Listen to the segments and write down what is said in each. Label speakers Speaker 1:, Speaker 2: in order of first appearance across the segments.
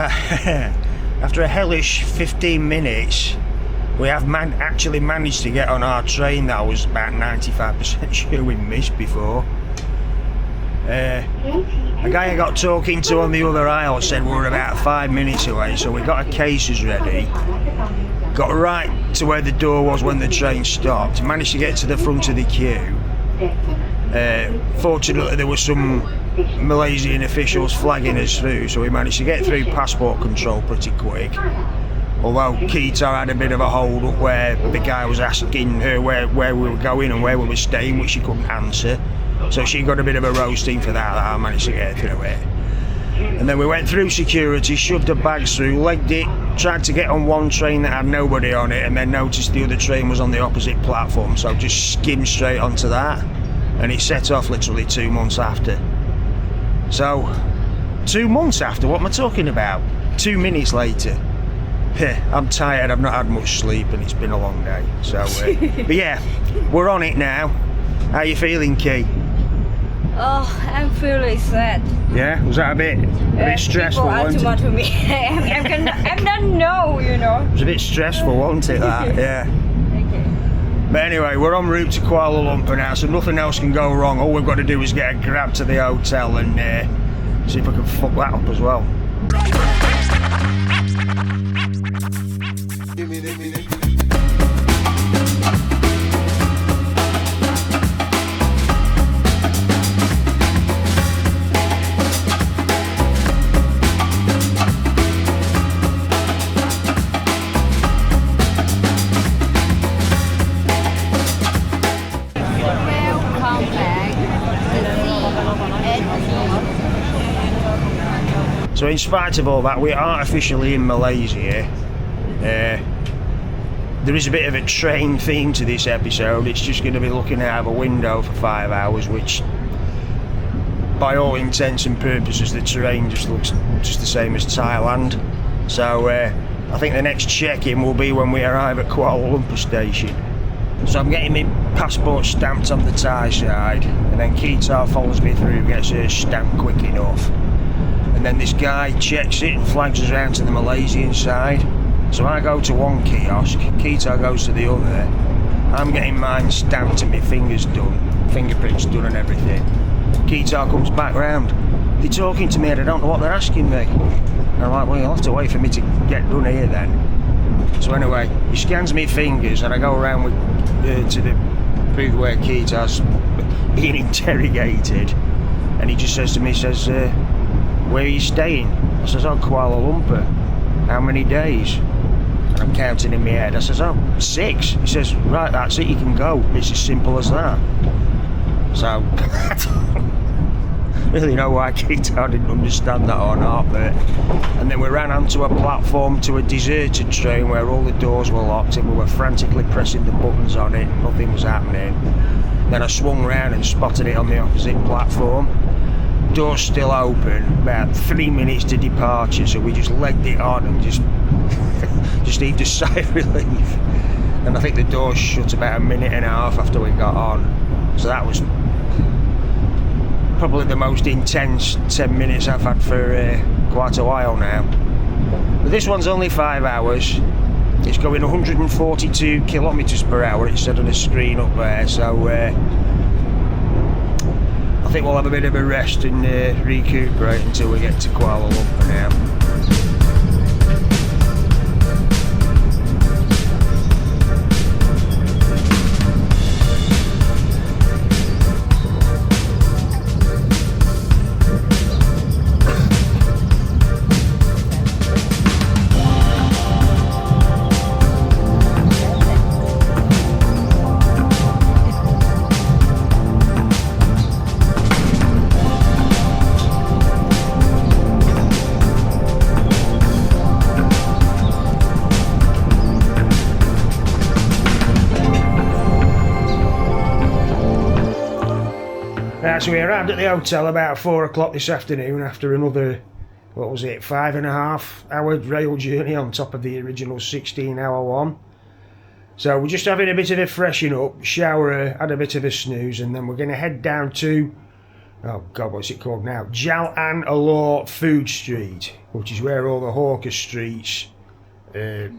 Speaker 1: After a hellish 15 minutes, we have actually managed to get on our train that I was about 95% sure we missed before. A guy I got talking to on the other aisle said we were about 5 minutes away, so we got our cases ready. Got right to where the door was when the train stopped. Managed to get to the front of the queue. Fortunately, there were some Malaysian officials flagging us through, so we managed to get through passport control pretty quick. Although Keita had a bit of a hold up where the guy was asking her where we were going and where we were staying, which she couldn't answer. So she got a bit of a roasting for that I managed to get through it. And then we went through security, shoved the bags through, legged it, tried to get on one train that had nobody on it, and then noticed the other train was on the opposite platform, so just skimmed straight onto that. And it set off literally 2 months after. So, 2 months after, what am I talking about? 2 minutes later. I'm tired, I've not had much sleep and it's been a long day. So, but yeah, we're on it now. How you feeling, Key?
Speaker 2: Oh, I'm feeling sad.
Speaker 1: Yeah? Was that a bit stressful, wasn't it?
Speaker 2: People are too much for me. I'm not know, you know.
Speaker 1: It was a bit stressful, wasn't it, that? Yeah.
Speaker 2: Okay.
Speaker 1: But anyway, we're en route to Kuala Lumpur now, so nothing else can go wrong. All we've got to do is get a grab to the hotel and see if I can fuck that up as well. So in spite of all that, we are officially in Malaysia. There is a bit of a train theme to this episode. It's just going to be looking out of a window for 5 hours, which by all intents and purposes the terrain just looks just the same as Thailand. So I think the next check-in will be when we arrive at Kuala Lumpur station. So I'm getting my passport stamped on the Thai side, and then Keita follows me through, gets her stamped quick enough. And then this guy checks it and flags us around to the Malaysian side. So I go to one kiosk, Keita goes to the other. I'm getting mine stamped and my fingers done, fingerprints done and everything. Keita comes back round. They're talking to me and I don't know what they're asking me. And I'm like, well, you'll have to wait for me to get done here then. So anyway, he scans me fingers and I go around with, to the booth where Keita's being interrogated. And he just says to me, where are you staying? I says, oh, Kuala Lumpur. How many days? And I'm counting in my head. I says, oh, 6. He says, right, that's it, you can go. It's as simple as that. So, I don't really know why Keita didn't understand that or not, but... And then we ran onto a platform to a deserted train where all the doors were locked and we were frantically pressing the buttons on it. Nothing was happening. Then I swung round and spotted it on the opposite platform. Door's still open, about 3 minutes to departure, so we just legged it on and just heaved a sigh of relief. And I think the door shut about 1.5 minutes after we got on. So that was probably the most intense 10 minutes I've had for quite a while now. But this one's only 5 hours. It's going 142 kilometres per hour, it said on the screen up there, so I think we'll have a bit of a rest and recuperate until we get to Kuala Lumpur now. So we arrived at the hotel about 4 o'clock this afternoon after another, 5.5 hour rail journey on top of the original 16-hour one. So we're just having a bit of a freshen up, shower, had a bit of a snooze, and then we're going to head down to oh God, what's it called now? Jalan Alor Food Street, which is where all the hawker streets,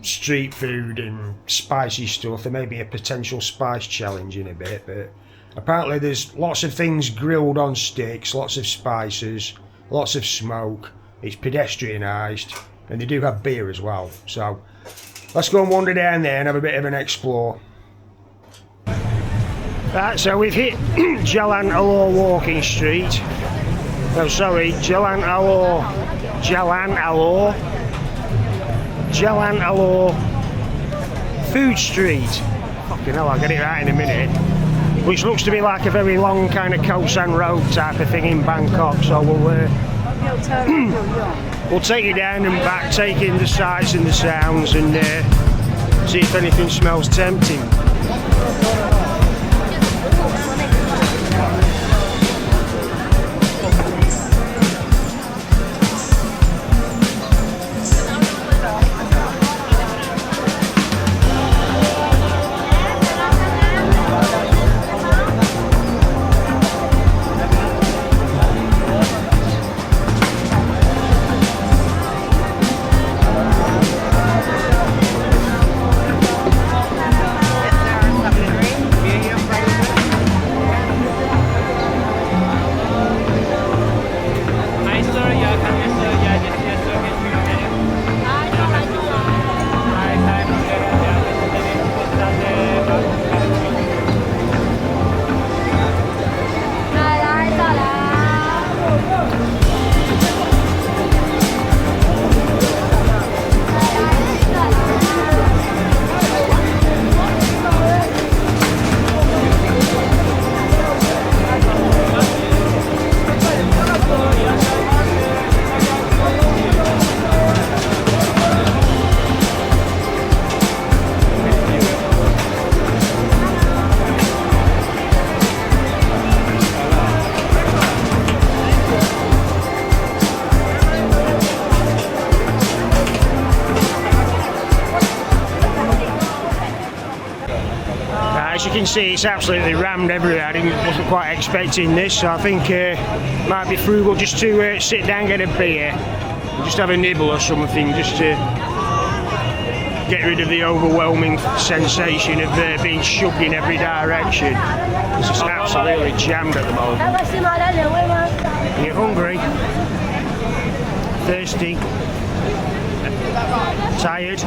Speaker 1: street food and spicy stuff. There may be a potential spice challenge in a bit, but apparently there's lots of things grilled on sticks, lots of spices, lots of smoke. It's pedestrianised, and they do have beer as well. So let's go and wander down there and have a bit of an explore. Right, so we've hit Jalan Alor Walking Street. No, sorry, Jalan Alor Food Street. Fucking hell, I'll get it right in a minute. Which looks to be like a very long kind of Khosan Road type of thing in Bangkok. So we'll take you down and back, take in the sights and the sounds, and see if anything smells tempting. As you can see, it's absolutely rammed everywhere. I wasn't quite expecting this, so I think it might be frugal just to sit down, get a beer, and just have a nibble or something, just to get rid of the overwhelming sensation of being shoved in every direction. It's just absolutely jammed at the moment. You're hungry, thirsty, tired.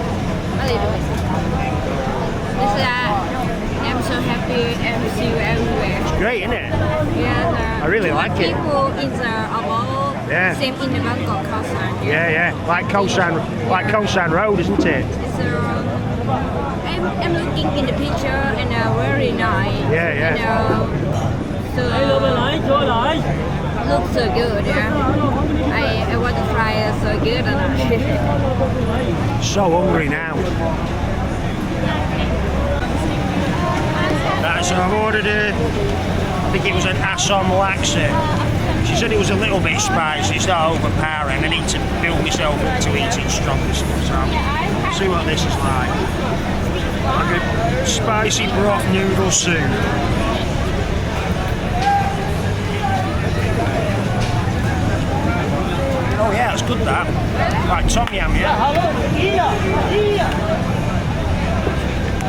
Speaker 2: I'm so happy and see you everywhere.
Speaker 1: It's great, isn't it?
Speaker 2: Yeah,
Speaker 1: I really like it.
Speaker 2: People in the Alor, same in the Bangkok Khosan.
Speaker 1: Yeah, like Khosan Road, isn't it?
Speaker 2: It's I'm looking in the picture and very nice.
Speaker 1: Yeah.
Speaker 2: And, looks so good. Yeah. I want to try it. So good.
Speaker 1: So hungry now. Right, so I've ordered I think it was an Assam laksa. She said it was a little bit spicy, it's not overpowering. I need to build myself up to eating stronger stuff, so I'll see what this is like. Like a spicy broth noodle soup. Oh yeah, that's good that. Like tom yum, yeah?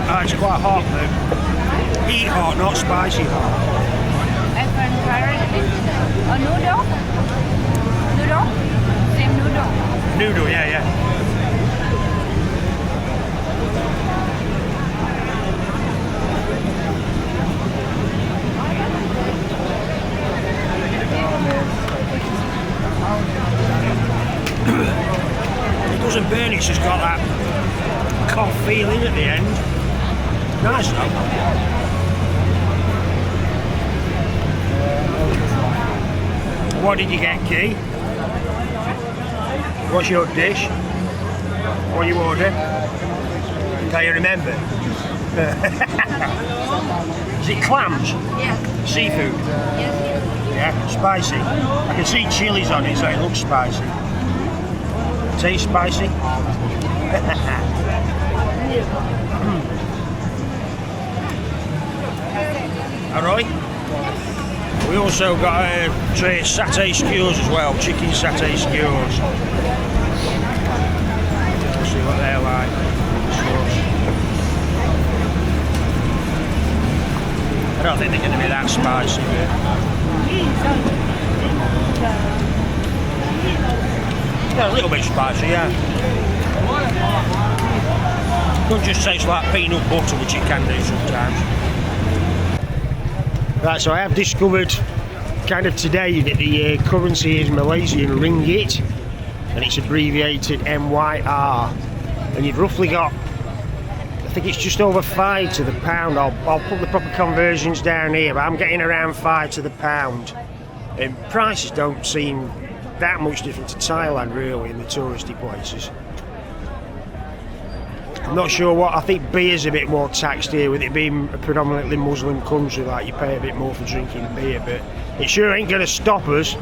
Speaker 1: Oh, it's quite hot though. Eat hot, not spicy hot.
Speaker 2: I can try a noodle. Same noodle.
Speaker 1: Noodle, yeah. It doesn't burn, it's just got that cough feeling at the end. Nice though. What did you get, Key? What's your dish? What you order? Can you remember? Is it clams?
Speaker 2: Yeah.
Speaker 1: Seafood?
Speaker 2: Yes.
Speaker 1: Yeah, spicy. I can see chilies on it, so it looks spicy. Taste spicy? Alright? We also got a tray of satay skewers as well, chicken satay skewers. Let's see what they're like. I don't think they're going to be that spicy, but yeah, a little bit spicy, yeah. Don't just taste like peanut butter, which it can do sometimes. Right, so I have discovered kind of today that the currency is Malaysian ringgit, and it's abbreviated MYR, and you've roughly got, I think it's just over 5 to the pound. I'll put the proper conversions down here, but I'm getting around 5 to the pound, and prices don't seem that much different to Thailand really in the touristy places. I'm not sure what, I think beer's a bit more taxed here with it being a predominantly Muslim country, like you pay a bit more for drinking beer, but it sure ain't going to stop us.